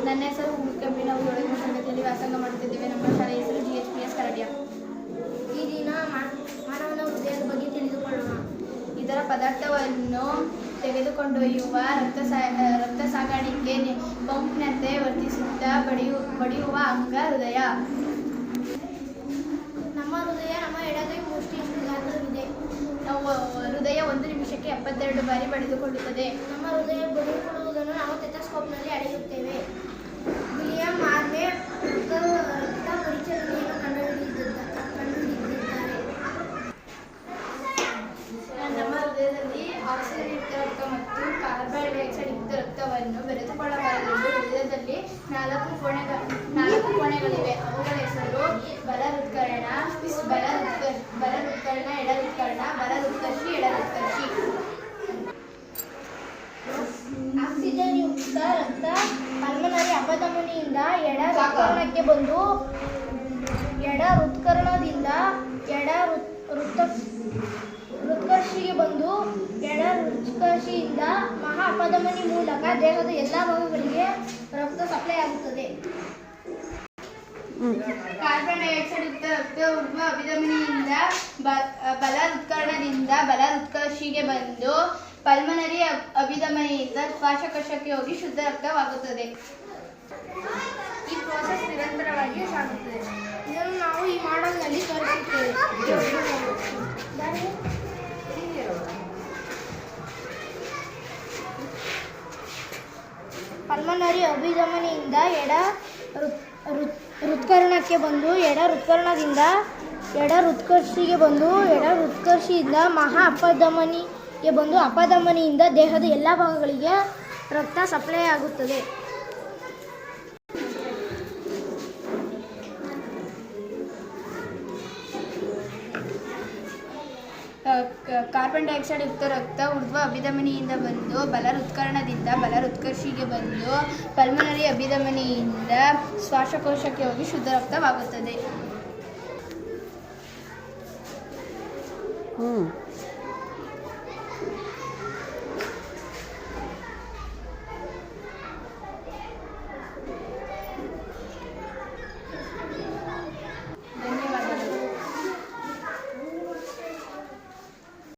ನನ್ನ ಹೆಸರು ಉಳ್ಕಂಬಿ. ನಾವು 7ನೇ ತರಗತಿಯಲ್ಲಿ ವ್ಯಾಸಂಗ ಮಾಡುತ್ತಿದ್ದೇವೆ. ನಮ್ಮ ಶಾಲೆಯ ಹೆಸರು GHPS ಕರಡಿಯ. ಈ ದಿನ ಮಾನವನ ಹೃದಯದ ಬಗ್ಗೆ ತಿಳಿದುಕೊಳ್ಳೋಣ. ಇದರ ಪದಾರ್ಥವನ್ನು ತೆಗೆದುಕೊಂಡೊಯ್ಯುವ ರಕ್ತ ಸಾಗಾಣಿಕೆ ಪಂಪ್ನಂತೆ ವರ್ತಿಸುತ್ತಾ ಬಡಿಯುವ ಅಂಗ ಹೃದಯ. ನಮ್ಮ ಹೃದಯ ನಮ್ಮ ಎಡಗೈ ಮುಷ್ಟಿಯಷ್ಟು ಗಾತ್ರವಿದೆ. ಹೃದಯ 1 ನಿಮಿಷಕ್ಕೆ 72 ಬಾರಿ ಬಡಿದುಕೊಳ್ಳುತ್ತದೆ. ನಮ್ಮ ಹೃದಯ ಬಡಿದುಕೊಳ್ಳುವುದನ್ನು ನಾವು ಸ್ಟೆಥೋಸ್ಕೋಪ್ನಲ್ಲಿ ಅಳೆಯುತ್ತೇವೆ. ವಿಲಿಯಂ ಆರ್ವೆ ರಕ್ತ ಪರಿಚಲನೆಯನ್ನು ಕಂಡುಹಿಡಿದಿದ್ದಾರೆ. ನಮ್ಮ ಹೃದಯದಲ್ಲಿ ಆಕ್ಸಿಜನ್ ಯುಕ್ತ ರಕ್ತ ಮತ್ತು ಕಾರ್ಬನ್ ಡೈಆಕ್ಸೈಡ್ ಯುಕ್ತ ರಕ್ತವನ್ನು ಬೆರೆತುಕೊಳ್ಳಬಾರದೆಂದು ಹೃದಯದಲ್ಲಿ 4 ಕೋಣೆಗಳಿವೆ. ಅವುಗಳ ಹೆಸರು ಬಲ ಹೃತ್ಕರ್ಣ, ಎಡ ಹೃತ್ಕರ್ಣ, ಬಲ ಹೃತ್ಕರ್ಷಿ, ಎಡ ಹೃತ್ಕರ್ಷಿ. ಆಕ್ಸಿಜನ್ ಯುಕ್ತ ರಕ್ತ ಪಲ್ಮನರಿ ಅಪಧಮನಿಯಿಂದ ಎಡ ಹೃತ್ಕರ್ಣಕ್ಕೆ ಬಂದು ಎಡ ಹೃತ್ಕರ್ಣದಿಂದ ಎಡ ಹೃತ್ಕರ್ಷಿಗೆ ಬಂದು ಎಡ ಹೃತ್ಕರ್ಷಿಯಿಂದ ಮಹಾ ಅಪಧಮನಿ ಮೂಲಕ ದೇಹದ ಎಲ್ಲ ಭಾಗಗಳಿಗೆ ರಕ್ತ ಸಪ್ಲೈ ಆಗುತ್ತದೆ. ಕಾರ್ಬನ್ ಡೈಆಕ್ಸೈಡ್ ಯುಕ್ತ ರಕ್ತ ಊರ್ಧ್ವ ಅಭಿಧಮನಿಯಿಂದ ಬಲ ಹೃತ್ಕರ್ಣದಿಂದ ಬಲ ಹೃತ್ಕರ್ಷಿಗೆ ಬಂದು ಪಲ್ಮನರಿ ಅಭಿಧಮನಿಯಿಂದ ಶ್ವಾಸಕೋಶಕ್ಕೆ ಹೋಗಿ ಶುದ್ಧ ರಕ್ತವಾಗುತ್ತದೆ. ಈ ಪ್ರೋಸೆಸ್ ನಿರಂತರವಾಗಿ ಸಾಗುತ್ತದೆ. ಇದನ್ನು ನಾವು ಈ ಮಾಡಲ್ನಲ್ಲಿ ತೋರಿಸುತ್ತೇವೆ. ಪಲ್ಮನರಿ ಅಭಿಧಮನಿಯಿಂದ ಎಡ ಹೃತ್ಕರ್ಣಕ್ಕೆ ಬಂದು ಎಡ ಹೃತ್ಕರ್ಣದಿಂದ ಎಡ ಹೃತ್ಕರ್ಷಿಗೆ ಬಂದು ಎಡ ಹೃತ್ಕರ್ಷಿಯಿಂದ ಮಹಾ ಅಪಧಮನಿಗೆ ಬಂದು ಅಪಧಮನಿಯಿಂದ ದೇಹದ ಎಲ್ಲ ಭಾಗಗಳಿಗೆ ರಕ್ತ ಸಪ್ಲೈ ಆಗುತ್ತದೆ. ಕಾರ್ಬನ್ ಡೈಆಕ್ಸೈಡ್ ಯುಕ್ತ ರಕ್ತ ಊರ್ಧ್ವ ಅಭಿಧಮನಿಯಿಂದ ಬಂದು ಬಲ ಹೃತ್ಕರ್ಣದಿಂದ ಬಲ ಹೃತ್ಕರ್ಷಿಗೆ ಬಂದು ಪಲ್ಮನರಿ ಅಭಿಧಮನಿಯಿಂದ ಶ್ವಾಸಕೋಶಕ್ಕೆ ಹೋಗಿ ಶುದ್ಧ ರಕ್ತವಾಗುತ್ತದೆ.